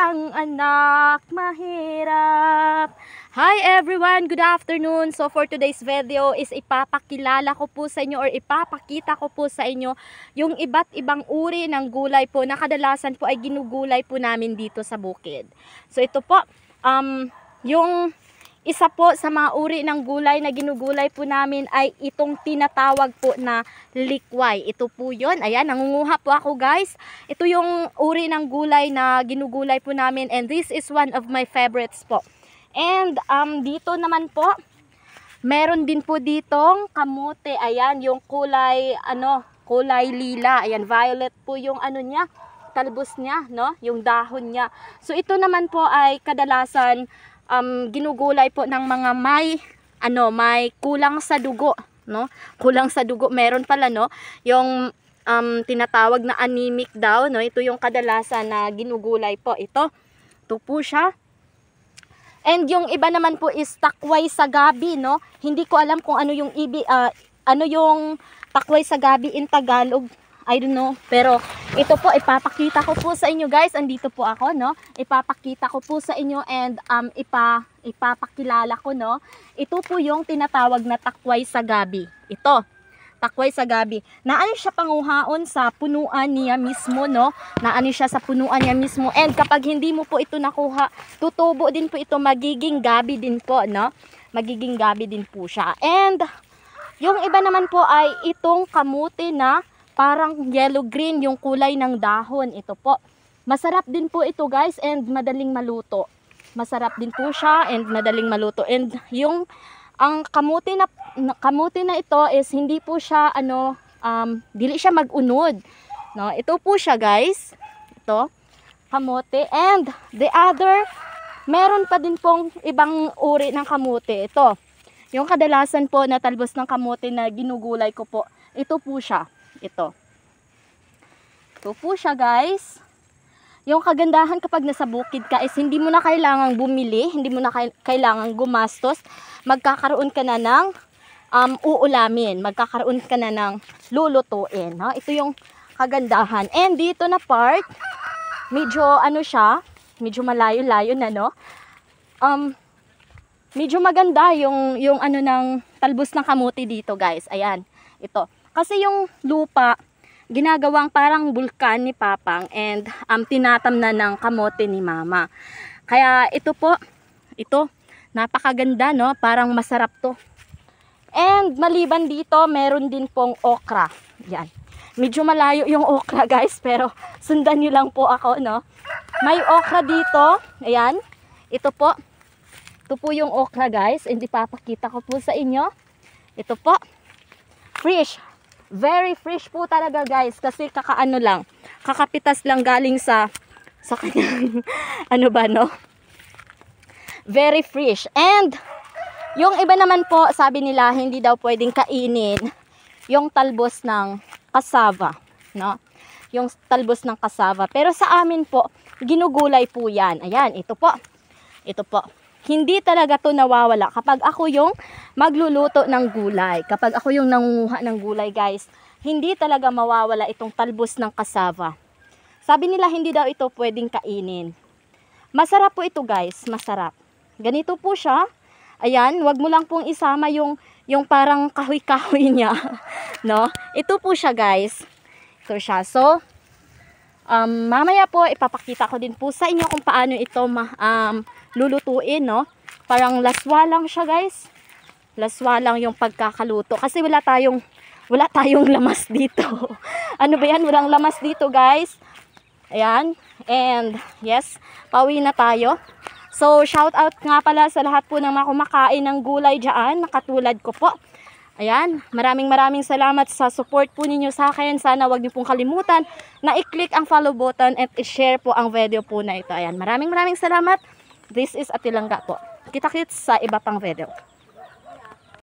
ang anak mahirap. Hi everyone, good afternoon. So for today's video is ipapakilala ko po sa inyo or ipapakita ko po sa inyo yung iba't ibang uri ng gulay po na kadalasan po ay ginugulay po namin dito sa bukid. So ito po, yung isa po sa mga uri ng gulay na ginugulay po namin ay itong tinatawag po na likway. Ito po yun. Ayan, nangunguha po ako guys. Ito yung uri ng gulay na ginugulay po namin and this is one of my favorites po. And dito naman po, meron din po ditong kamote. Ayan, yung kulay, kulay lila. Ayan, violet po yung niya, talbos niya, no? Yung dahon niya. So ito naman po ay kadalasan ginugulay po ng mga may kulang sa dugo, no? Kulang sa dugo meron pala, no? Yung tinatawag na anemic daw, no? Ito yung kadalasan na ginugulay po. Ito po siya. And yung iba naman po is takway sa gabi, no? Hindi ko alam kung ano yung yung takway sa gabi in Tagalog. I don't know, pero ito po ipapakita ko po sa inyo guys. Andito po ako, no? Ipapakita ko po sa inyo and ipapakilala ko, no? Ito po yung tinatawag na takway sa gabi. Ito, takway sa gabi. Naano siya panguhaon sa punuan niya mismo, no? Naano siya sa punuan niya mismo. And kapag hindi mo po ito nakuha, tutubo din po ito, magiging gabi din po, no? Magiging gabi din po siya. And yung iba naman po ay itong kamote na parang yellow-green yung kulay ng dahon. Ito po. Masarap din po ito guys and madaling maluto. Masarap din po siya and madaling maluto. And yung ang kamote na ito is hindi po siya dili siya mag-unod. No, ito po siya guys. Ito, kamote. And the other, meron pa din pong ibang uri ng kamote. Ito, yung kadalasan po na talbos ng kamote na ginugulay ko po. Ito po siya. Ito po siya guys. Yung kagandahan kapag nasa bukid ka is hindi mo na kailangang bumili, hindi mo na kailangang gumastos. Magkakaroon ka na ng uulamin, magkakaroon ka na ng lulutuin, no? Ito yung kagandahan. And dito na part, medyo siya, medyo malayo-layo na, no? Medyo maganda yung ng talbos ng kamote dito guys. Ayan, ito. Kasi yung lupa, ginagawang parang bulkan ni Papang and tinatamnan ng kamote ni Mama. Kaya ito po, ito, napakaganda, no? Parang masarap to. And maliban dito, meron din pong okra. Yan. Medyo malayo yung okra guys, pero sundan nyo lang po ako, no? May okra dito. Ayan. Ito po. Ito po yung okra guys. And ipapakita ko po sa inyo. Ito po. Fresh. Very fresh po talaga guys kasi kakapitas lang galing sa kanyang no? Very fresh. And yung iba naman po, sabi nila hindi daw pwedeng kainin yung talbos ng cassava, no? Yung talbos ng cassava. Pero sa amin po, ginugulay po 'yan. Ayan, ito po. Ito po. Hindi talaga to nawawala kapag ako yung magluluto ng gulay. Kapag ako yung nangunguha ng gulay guys, hindi talaga mawawala itong talbos ng cassava. Sabi nila hindi daw ito pwedeng kainin. Masarap po ito guys, masarap. Ganito po siya. Ayan, wag mo lang pong isama yung parang kahoy-kahoy niya. No? Ito po siya guys. Ito siya. So, mamaya po ipapakita ko din po sa inyo kung paano ito lulutuin, no? Parang laswa lang siya guys. Laswa lang yung pagkakaluto kasi wala tayong lamas dito. Ano ba yan? Walang lamas dito guys. Ayan. And yes, pauwi na tayo. So shout out nga pala sa lahat po ng mga kumakain ng gulay dyan, katulad ko po. Ayan, maraming salamat sa support po ninyo sa akin. Sana wag niyo pong kalimutan na i-click ang follow button at i-share po ang video po na ito. Ayan, maraming salamat. This is Atilangga po. Kita-kits sa iba pang video.